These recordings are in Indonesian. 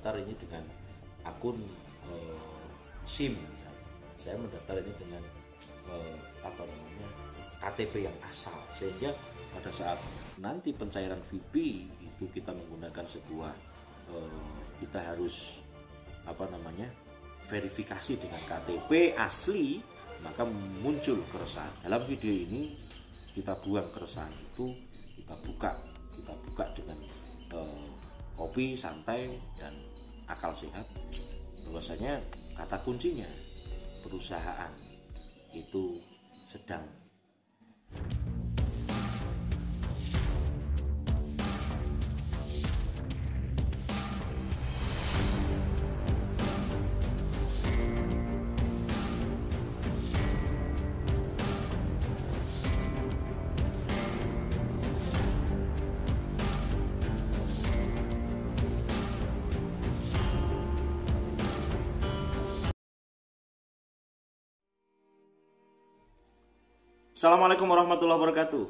mendaftar ini dengan akun SIM misalnya. Saya mendaftar ini dengan KTP yang asal, sehingga pada saat nanti pencairan VIP itu kita menggunakan sebuah kita harus verifikasi dengan KTP asli, maka muncul keresahan. Dalam video ini kita buang keresahan itu, kita buka dengan kopi santai dan akal sehat. Bahwasanya kata kuncinya perusahaan itu sedang Assalamualaikum warahmatullahi wabarakatuh.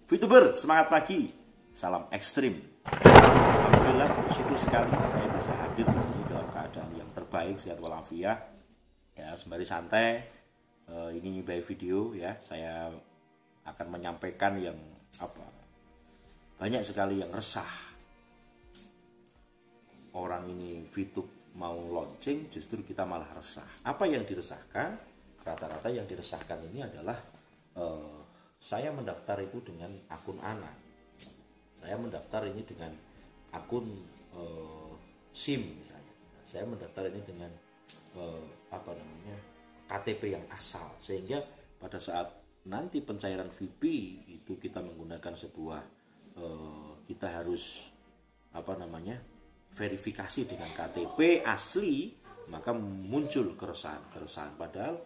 VTuber, semangat pagi. Salam ekstrim. Alhamdulillah, bersyukur sekali saya bisa hadir di sini dalam keadaan yang terbaik, sehat walafiat. Ya, sembari santai. Ini by video ya. Saya akan menyampaikan yang banyak sekali yang resah. Orang ini VTube mau launching, justru kita malah resah. Apa yang diresahkan? Rata-rata yang diresahkan ini adalah saya mendaftar itu dengan akun anak, saya mendaftar ini dengan akun SIM misalnya, saya mendaftar ini dengan KTP yang asal, sehingga pada saat nanti pencairan VIP itu kita menggunakan sebuah kita harus verifikasi dengan KTP asli, maka muncul keresahan. Padahal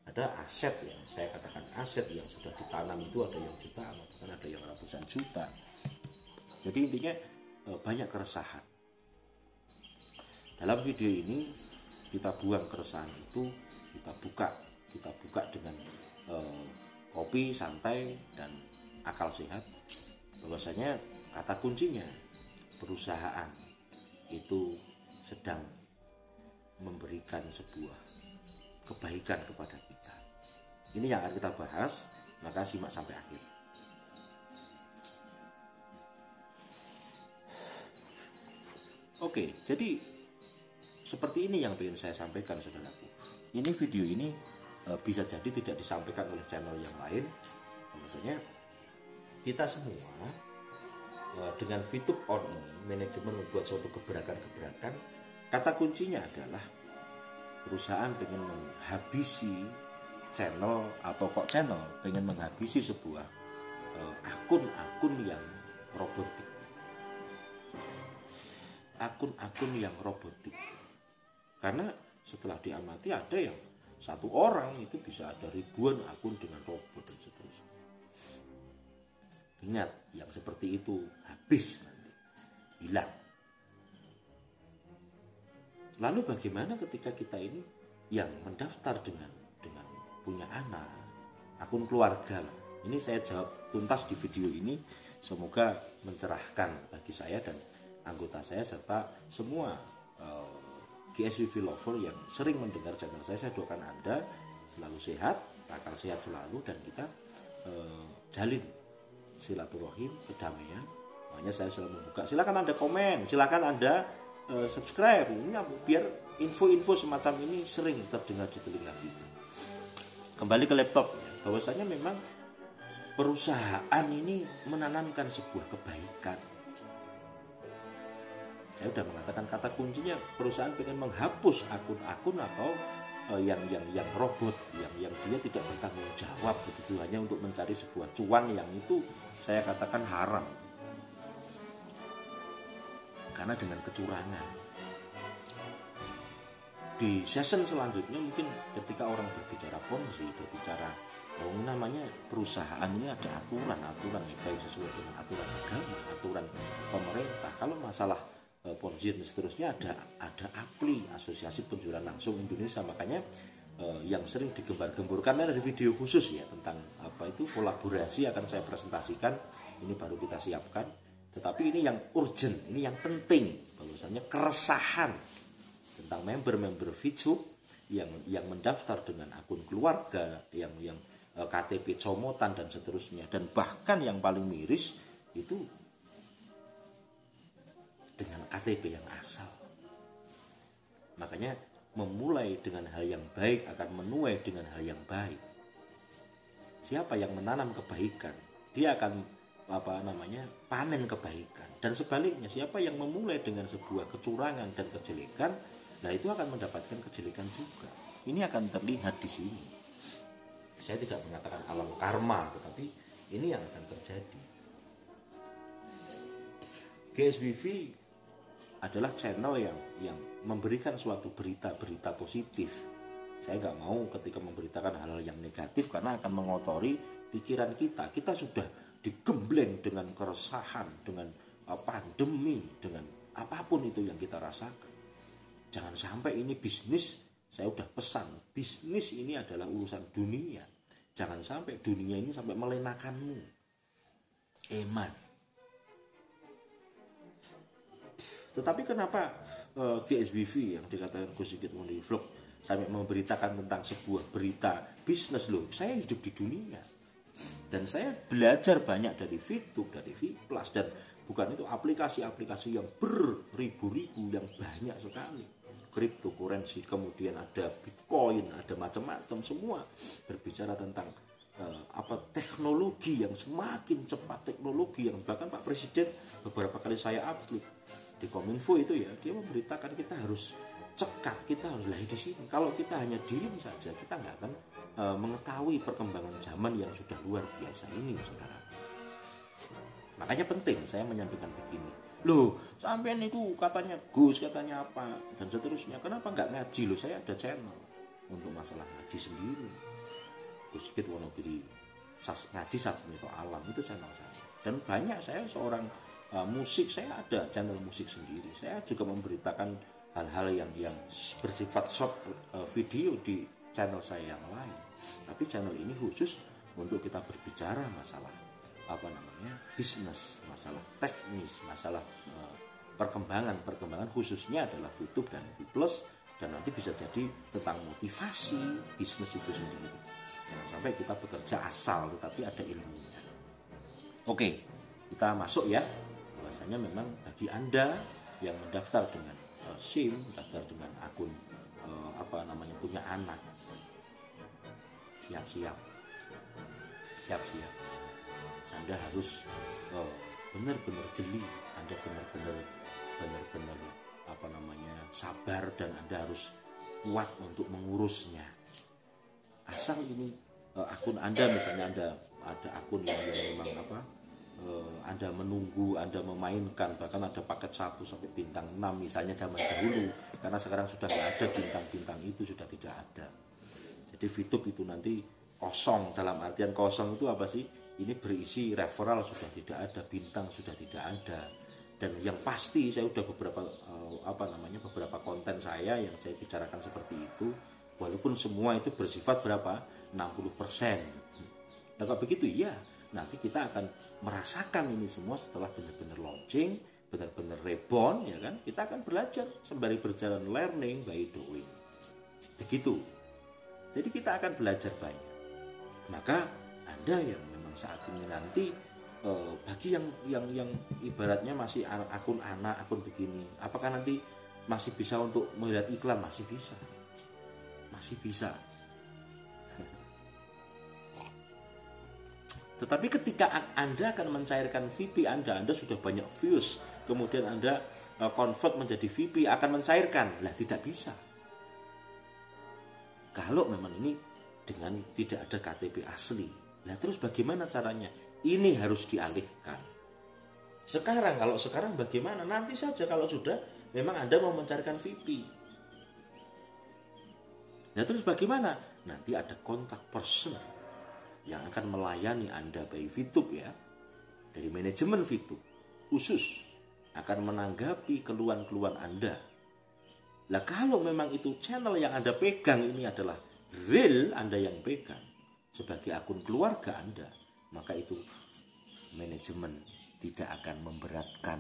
ada aset, yang saya katakan aset yang sudah ditanam itu ada yang jutaan, bahkan ada yang ratusan juta. Jadi intinya banyak keresahan. Dalam video ini kita buang keresahan itu, kita buka dengan kopi santai dan akal sehat. Bahwasanya kata kuncinya perusahaan itu sedang memberikan sebuah kebaikan kepada kita. Ini yang akan kita bahas, maka simak sampai akhir. Oke, jadi seperti ini yang ingin saya sampaikan, saudaraku. Ini video ini bisa jadi tidak disampaikan oleh channel yang lain. Maksudnya kita semua dengan VTube on ini, manajemen membuat suatu gebrakan-gebrakan. Kata kuncinya adalah perusahaan pengen menghabisi channel, atau kok channel pengen menghabisi sebuah akun-akun yang robotik. Akun-akun yang robotik. Karena setelah diamati ada yang satu orang itu bisa ada ribuan akun dengan robot dan seterusnya. Ingat, yang seperti itu habis nanti, hilang. Lalu bagaimana ketika kita ini yang mendaftar dengan punya anak, akun keluarga lah. Ini saya jawab tuntas di video ini. Semoga mencerahkan bagi saya dan anggota saya serta semua GSWV lover yang sering mendengar channel saya. Saya doakan Anda selalu sehat, akal sehat selalu, dan kita jalin silaturahim, kedamaian. Makanya saya selalu membuka. Silakan Anda komen, silakan Anda subscribe, ini biar info-info semacam ini sering terdengar di telinga kita. Kembali ke laptop, bahwasanya memang perusahaan ini menanamkan sebuah kebaikan. Saya sudah mengatakan kata kuncinya perusahaan pengen menghapus akun-akun atau yang robot, yang dia tidak bertanggung jawab begitu, hanya untuk mencari sebuah cuan yang itu saya katakan haram. Karena dengan kecurangan. Di season selanjutnya mungkin ketika orang berbicara ponzi, berbicara namanya perusahaan ini ada aturan baik sesuai dengan aturan agama, aturan pemerintah. Kalau masalah ponzi dan seterusnya ada APLI, Asosiasi Penjualan Langsung Indonesia. Makanya yang sering digembar-gemburkan ada video khusus ya tentang kolaborasi akan saya presentasikan. Ini baru kita siapkan. Tetapi ini yang urgent, ini yang penting, bahwasanya keresahan tentang member-member VTube yang mendaftar dengan akun keluarga, yang KTP comotan dan seterusnya, dan bahkan yang paling miris itu dengan KTP yang asal. Makanya memulai dengan hal yang baik akan menuai dengan hal yang baik. Siapa yang menanam kebaikan, dia akan panen kebaikan. Dan sebaliknya, siapa yang memulai dengan sebuah kecurangan dan kejelekan, nah itu akan mendapatkan kejelekan juga. Ini akan terlihat di sini. Saya tidak mengatakan alam karma, tetapi ini yang akan terjadi. GSBV adalah channel yang memberikan suatu berita-berita positif. Saya nggak mau ketika memberitakan hal-hal yang negatif, karena akan mengotori pikiran kita. Kita sudah digembleng dengan keresahan, dengan pandemi, dengan apapun itu yang kita rasakan. Jangan sampai ini bisnis. Saya udah pesan, bisnis ini adalah urusan dunia. Jangan sampai dunia ini sampai melenakanmu. Eman. Tetapi kenapa GSBV yang dikatakan Gus Sigit Wonder Vlog sampai memberitakan tentang sebuah berita bisnis loh? Saya hidup di dunia. Dan saya belajar banyak dari VTube, dari Vplus, dan bukan itu aplikasi-aplikasi yang beribu-ribu, yang banyak sekali. Cryptocurrency, kemudian ada Bitcoin, ada macam-macam, semua berbicara tentang teknologi yang semakin cepat, teknologi yang bahkan Pak Presiden beberapa kali saya upload di Kominfo itu ya, dia memberitakan kita harus cekat, kita harus lahir di sini. Kalau kita hanya diem saja, kita nggak akan mengetahui perkembangan zaman yang sudah luar biasa ini, saudara. Makanya penting saya menyampaikan begini. Loh, sampean itu katanya Gus, katanya apa, dan seterusnya. Kenapa nggak ngaji? Loh, saya ada channel untuk masalah ngaji sendiri. Gus Sigit Wonogiri ngaji Satmito Alam, itu channel saya. Dan banyak, saya seorang musik, saya ada channel musik sendiri. Saya juga memberitakan hal-hal yang bersifat short video di channel saya yang lain. Tapi channel ini khusus untuk kita berbicara masalah bisnis, masalah teknis, masalah perkembangan khususnya adalah VTube dan Vplus, dan nanti bisa jadi tentang motivasi bisnis itu sendiri. Jangan sampai kita bekerja asal, tetapi ada ilmunya. Oke, kita masuk ya. Bahwasanya memang bagi Anda yang mendaftar dengan SIM, mendaftar dengan akun punya anak, siap-siap. Anda harus benar-benar jeli, Anda benar-benar sabar, dan Anda harus kuat untuk mengurusnya. Asal ini akun Anda, misalnya Anda ada akun yang memang Anda menunggu, Anda memainkan, bahkan ada paket 1 sampai bintang 6 misalnya zaman dahulu, karena sekarang sudah nggak ada bintang-bintang itu, sudah tidak ada. Jadi VTube itu nanti kosong. Dalam artian kosong itu apa sih? Ini berisi referral sudah tidak ada, bintang sudah tidak ada. Dan yang pasti saya udah beberapa konten saya yang saya bicarakan seperti itu, walaupun semua itu bersifat berapa? 60%. Nah kalau begitu ya, nanti kita akan merasakan ini semua setelah benar-benar launching, benar-benar reborn, ya kan? Kita akan belajar sembari berjalan, learning by doing. Begitu. Jadi kita akan belajar banyak. Maka Anda yang memang saat ini nanti bagi yang ibaratnya masih akun anak, akun begini, apakah nanti masih bisa untuk melihat iklan? Masih bisa. Tetapi ketika Anda akan mencairkan VP Anda sudah banyak views, kemudian Anda convert menjadi VP, akan mencairkan. Lah tidak bisa. Kalau memang ini dengan tidak ada KTP asli. Nah terus bagaimana caranya? Ini harus dialihkan. Kalau sekarang bagaimana? Nanti saja kalau sudah memang Anda mau mencarikan VP. Nah terus bagaimana? Nanti ada kontak person yang akan melayani Anda by VTube ya. Dari manajemen VTube khusus akan menanggapi keluhan-keluhan Anda. Lah kalau memang itu channel yang Anda pegang ini adalah real Anda yang pegang sebagai akun keluarga Anda, maka itu manajemen tidak akan memberatkan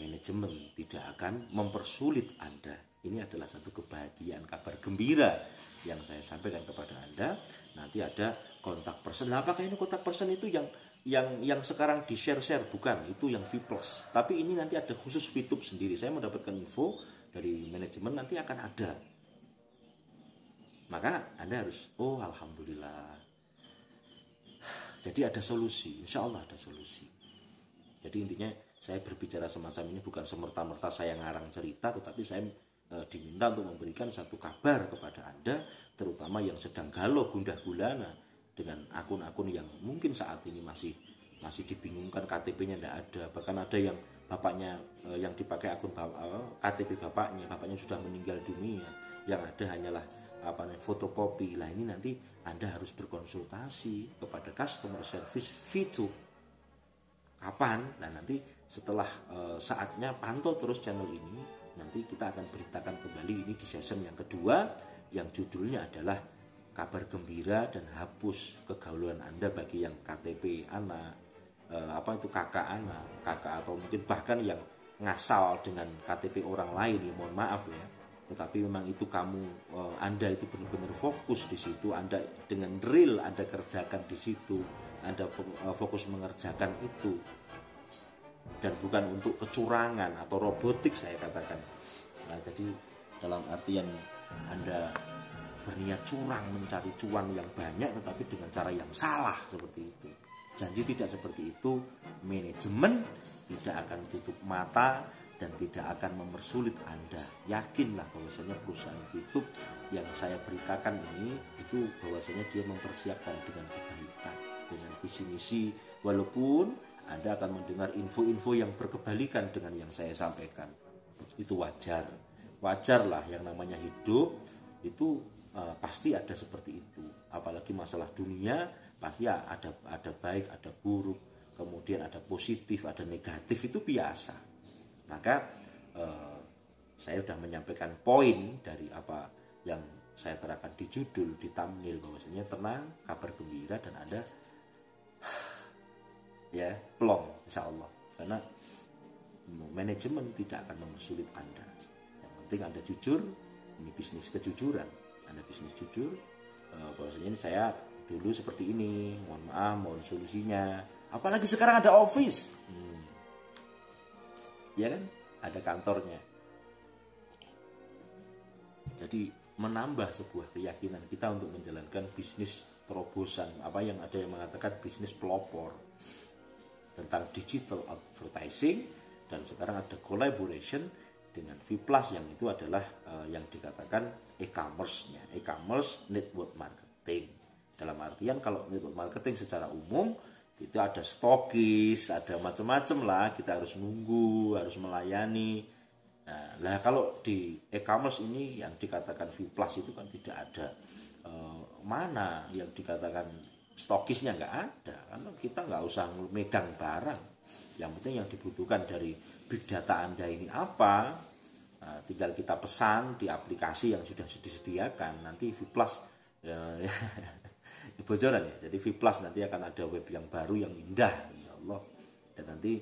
manajemen, tidak akan mempersulit Anda. Ini adalah satu kebahagiaan, kabar gembira yang saya sampaikan kepada Anda. Nanti ada kontak person. Nah, apakah ini kontak person itu yang sekarang di share bukan, itu yang V+. Tapi ini nanti ada khusus VTube sendiri. Saya mendapatkan info dari manajemen nanti akan ada. Maka Anda harus, oh alhamdulillah. Jadi ada solusi, insya Allah ada solusi. Jadi intinya saya berbicara semacam ini bukan semerta-merta saya ngarang cerita, tetapi saya diminta untuk memberikan satu kabar kepada Anda, terutama yang sedang galau gundah gulana dengan akun-akun yang mungkin saat ini masih dibingungkan, KTP-nya tidak ada, bahkan ada yang bapaknya yang dipakai akun KTP bapaknya sudah meninggal dunia, yang ada hanyalah fotokopi. Lah ini nanti Anda harus berkonsultasi kepada customer service VTube. Kapan? Nah nanti setelah saatnya pantau terus channel ini. Nanti kita akan beritakan kembali ini di season yang kedua, yang judulnya adalah kabar gembira dan hapus kegaulan Anda bagi yang KTP anak, kakak anak, kakak atau mungkin bahkan yang ngasal dengan KTP orang lain, ya mohon maaf ya. Tetapi memang itu Anda itu benar-benar fokus di situ, Anda dengan real Anda kerjakan di situ, Anda fokus mengerjakan itu, dan bukan untuk kecurangan atau robotik saya katakan. Nah, jadi dalam artian Anda berniat curang mencari cuan yang banyak tetapi dengan cara yang salah seperti itu. Janji tidak seperti itu, manajemen tidak akan tutup mata dan tidak akan mempersulit Anda. Yakinlah bahwasanya perusahaan YouTube yang saya beritakan ini itu bahwasanya dia mempersiapkan dengan kebaikan, dengan visi misi, walaupun Anda akan mendengar info-info yang berkebalikan dengan yang saya sampaikan. Itu wajarlah, yang namanya hidup itu pasti ada seperti itu. Apalagi masalah dunia pasti ada baik, ada buruk, kemudian ada positif, ada negatif, itu biasa. Maka saya sudah menyampaikan poin dari apa yang saya terangkan di judul, di thumbnail, bahwasanya tenang, kabar gembira, dan Anda ya plong insya Allah, karena manajemen tidak akan mempersulit Anda. Yang penting Anda jujur, ini bisnis kejujuran, Anda bisnis jujur, bahwasanya ini saya dulu seperti ini, mohon maaf, mohon solusinya. Apalagi sekarang ada office, ya kan, ada kantornya. Jadi menambah sebuah keyakinan kita untuk menjalankan bisnis terobosan, apa yang ada yang mengatakan bisnis pelopor tentang digital advertising, dan sekarang ada collaboration dengan V+ yang itu adalah yang dikatakan e-commerce-nya, e-commerce network marketing. Dalam artian kalau network marketing secara umum itu ada stokis, ada macam-macam lah, kita harus nunggu, harus melayani. Nah, kalau di e-commerce ini yang dikatakan V+ itu kan tidak ada mana yang dikatakan stokisnya, nggak ada, karena kita nggak usah megang barang. Yang penting yang dibutuhkan dari big data Anda ini apa, tinggal kita pesan di aplikasi yang sudah disediakan. Nanti V+ bocoran ya. Jadi V+ nanti akan ada web yang baru yang indah, insya Allah. Dan nanti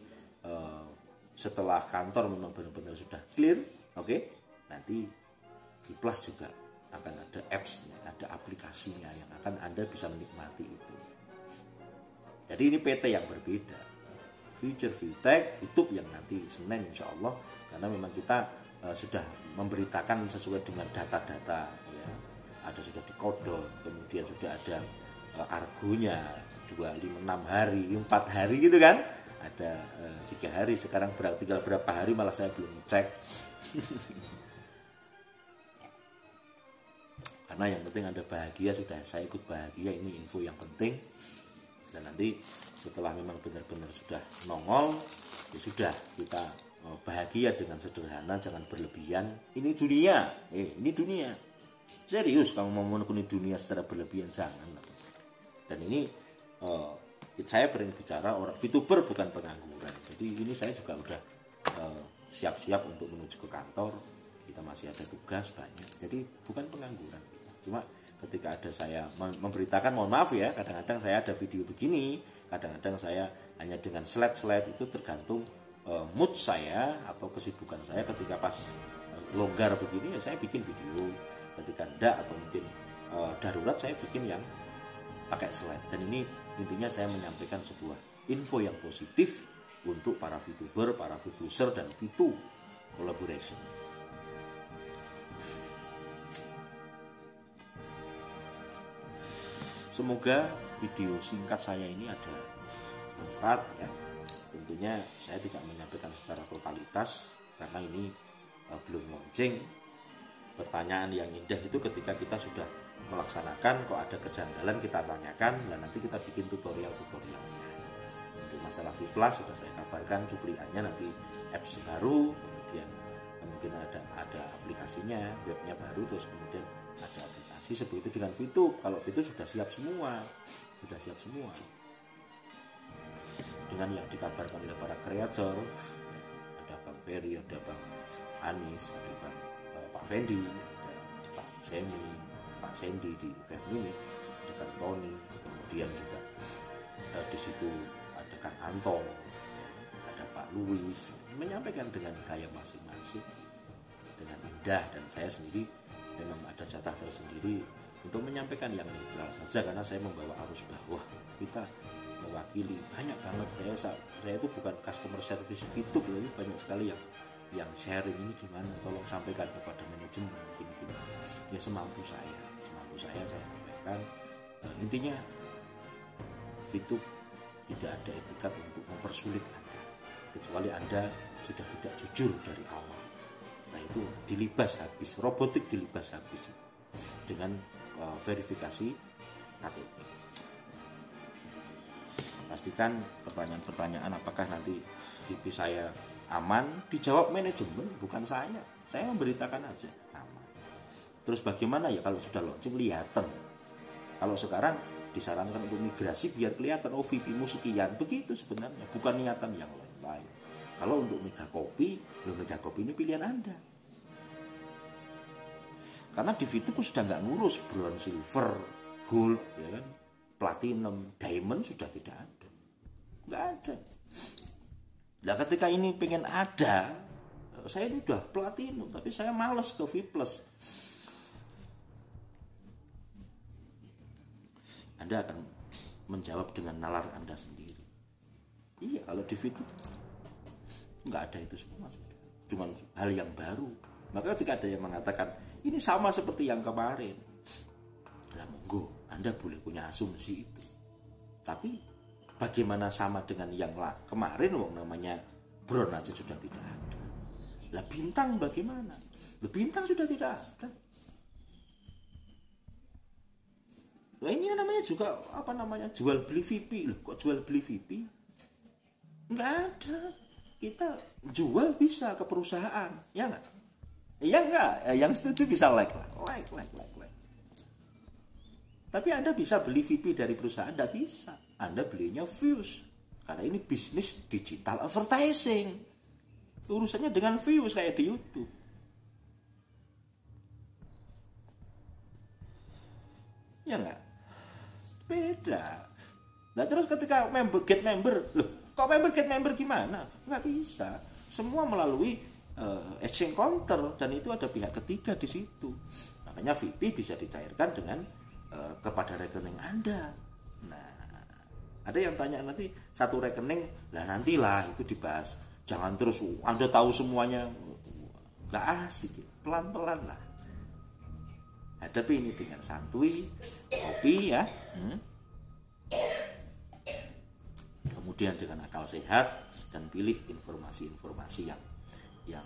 setelah kantor memang benar-benar sudah clear, oke, nanti V+ juga akan ada apps-nya, ada aplikasinya yang akan Anda bisa menikmati itu. Jadi ini PT yang berbeda, Future Fintech, YouTube yang nanti Senin insya Allah, karena memang kita sudah memberitakan sesuai dengan data-data ya. Ada sudah dikodol, kemudian sudah ada argonya 256 hari, 4 hari gitu kan, ada 3 hari, sekarang tinggal berapa hari malah saya belum cek. Karena yang penting Anda bahagia, sudah saya ikut bahagia, ini info yang penting. Dan nanti setelah memang benar-benar sudah nongol, ya sudah, kita bahagia dengan sederhana, jangan berlebihan. Ini dunia, ini dunia. Serius kamu mau menekuni dunia secara berlebihan, jangan. Dan ini saya berbicara orang VTuber, bukan pengangguran. Jadi ini saya juga udah siap-siap untuk menuju ke kantor. Kita masih ada tugas banyak. Jadi bukan pengangguran. Cuma ketika ada saya memberitakan, mohon maaf ya, kadang-kadang saya ada video begini, kadang-kadang saya hanya dengan slide-slide itu tergantung mood saya atau kesibukan saya. Ketika pas longgar begini ya saya bikin video, ketika enggak atau mungkin darurat saya bikin yang pakai slide. Dan ini intinya saya menyampaikan sebuah info yang positif untuk para VTuber, para VTuser dan VTube collaboration. Semoga video singkat saya ini ada manfaat ya. Tentunya saya tidak menyampaikan secara totalitas karena ini belum launching. Pertanyaan yang indah itu ketika kita sudah melaksanakan kok ada kejanggalan kita tanyakan, dan nanti kita bikin tutorialnya. Untuk masalah V Plus sudah saya kabarkan cuplikannya, nanti apps baru, kemudian mungkin ada aplikasinya, webnya baru, terus kemudian ada aplikasi. Seperti itu dengan VTube. Kalau VTube sudah siap semua, dengan yang dikabarkan oleh para kreator, ada Bang Ferry, ada Bang Anis, ada Pak Fendi, ada Pak Semi, Pak Sandy di 5 Minute, ada Kang Tony, kemudian juga di situ ada Kang Anton, ada Pak Luis, menyampaikan dengan gaya masing-masing, dengan indah. Dan saya sendiri memang ada jatah tersendiri untuk menyampaikan yang netral saja, karena saya membawa arus bawah. Kita mewakili banyak banget, saya itu bukan customer service YouTube, tapi banyak sekali yang sharing ini gimana, tolong sampaikan kepada manajemen gini. Ya semampu saya sampaikan. Intinya YouTube tidak ada etikat untuk mempersulit Anda, kecuali Anda sudah tidak jujur dari awal. Nah itu dilibas habis, robotik dilibas habis itu, dengan verifikasi KTP. Pastikan pertanyaan-pertanyaan apakah nanti VP saya aman dijawab manajemen, bukan saya. Saya memberitakan aja aman. Terus bagaimana ya kalau sudah launching kelihatan. Kalau sekarang disarankan untuk migrasi biar kelihatan VP-mu sekian, begitu sebenarnya, bukan niatan yang lain. Kalau untuk Megakopi ini pilihan Anda. Karena di VTube sudah nggak ngurus bronze, silver, gold, ya kan, platinum, diamond sudah tidak ada, nggak ada. Nah ketika ini pengen ada, saya ini udah platinum, tapi saya malas ke V+. Anda akan menjawab dengan nalar Anda sendiri. Iya, kalau di VTube nggak ada itu semua, cuma hal yang baru. Maka ketika ada yang mengatakan ini sama seperti yang kemarin, ya monggo, Anda boleh punya asumsi itu. Tapi bagaimana sama dengan yang kemarin, namanya bron aja sudah tidak ada. Lah bintang bagaimana? Bintang sudah tidak ada. Lah ini namanya juga jual beli VP. Loh, kok jual beli VP? Enggak ada. Kita jual bisa ke perusahaan, ya enggak? Ya enggak, yang setuju bisa like. Tapi Anda bisa beli VP dari perusahaan? Enggak bisa. Anda belinya views. Karena ini bisnis digital advertising. Urusannya dengan views kayak di YouTube. Ya enggak? Beda. Nah terus ketika get member, loh kok get member gimana? Enggak bisa. Semua melalui exchange counter, dan itu ada pihak ketiga di situ. Makanya VP bisa dicairkan dengan kepada rekening Anda. Nah, ada yang tanya nanti satu rekening, lah nantilah itu dibahas. Jangan terus Anda tahu semuanya, nggak asik. Pelan-pelan lah. Hadapi ini dengan santuy, kopi ya. Kemudian dengan akal sehat dan pilih informasi-informasi yang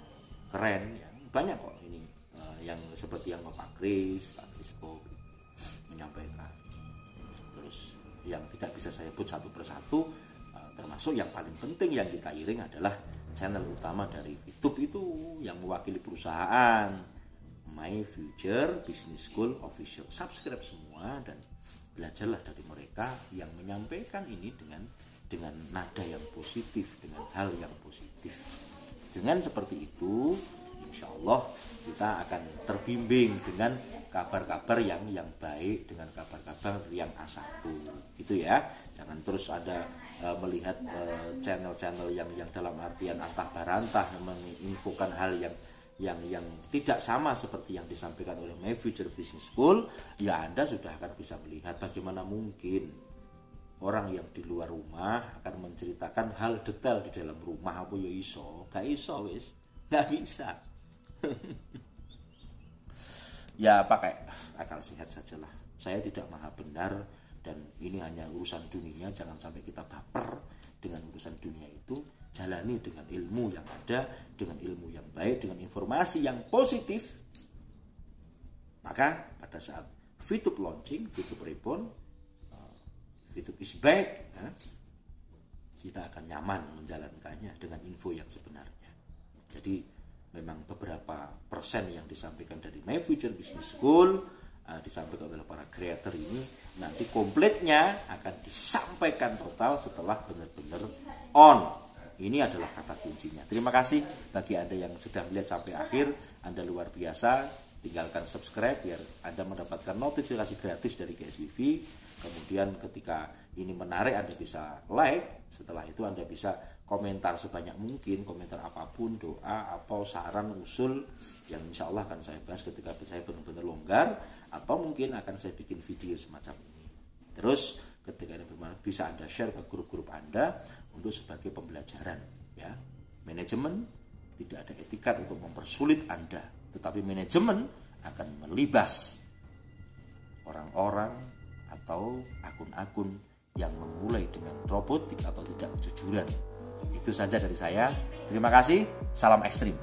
keren, yang banyak kok ini, yang seperti yang Pak Krispo menyampaikan. Terus yang tidak bisa saya sebut satu persatu, termasuk yang paling penting yang kita iring adalah channel utama dari YouTube itu yang mewakili perusahaan, My Future Business School Official. Subscribe semua dan belajarlah dari mereka yang menyampaikan ini dengan nada yang positif, dengan hal yang positif. Dengan seperti itu, insya Allah kita akan terbimbing dengan kabar-kabar yang baik, dengan kabar-kabar yang A1 gitu ya. Jangan terus ada melihat channel-channel yang dalam artian antah barantah menginfokan hal yang tidak sama seperti yang disampaikan oleh My Future Business School, ya Anda sudah akan bisa melihat bagaimana mungkin orang yang di luar rumah akan menceritakan hal detail di dalam rumah. Apa ya iso? Gak iso wis, gak bisa. Ya pakai akal sehat sajalah. Saya tidak maha benar dan ini hanya urusan dunia. Jangan sampai kita baper dengan urusan dunia itu. Jalani dengan ilmu yang ada, dengan ilmu yang baik, dengan informasi yang positif. Maka pada saat VTube launching, VTube Reborn, VTube is back, kita akan nyaman menjalankannya dengan info yang sebenarnya. Jadi memang beberapa persen yang disampaikan dari My Future Business School, disampaikan oleh para creator ini, nanti komplitnya akan disampaikan total setelah benar-benar on. Ini adalah kata kuncinya. Terima kasih bagi Anda yang sudah melihat sampai akhir. Anda luar biasa. Tinggalkan subscribe biar Anda mendapatkan notifikasi gratis dari GSWV. Kemudian ketika ini menarik Anda bisa like. Setelah itu Anda bisa komentar sebanyak mungkin, komentar apapun, doa, apa saran, usul yang insya Allah akan saya bahas ketika saya benar-benar longgar, atau mungkin akan saya bikin video semacam ini. Terus ketika ini bermanfaat bisa Anda share ke grup-grup Anda untuk sebagai pembelajaran, ya. Manajemen tidak ada etikat untuk mempersulit Anda, tetapi manajemen akan melibas orang-orang atau akun-akun yang memulai dengan robotik atau tidak kejujuran. Itu saja dari saya. Terima kasih. Salam ekstrim.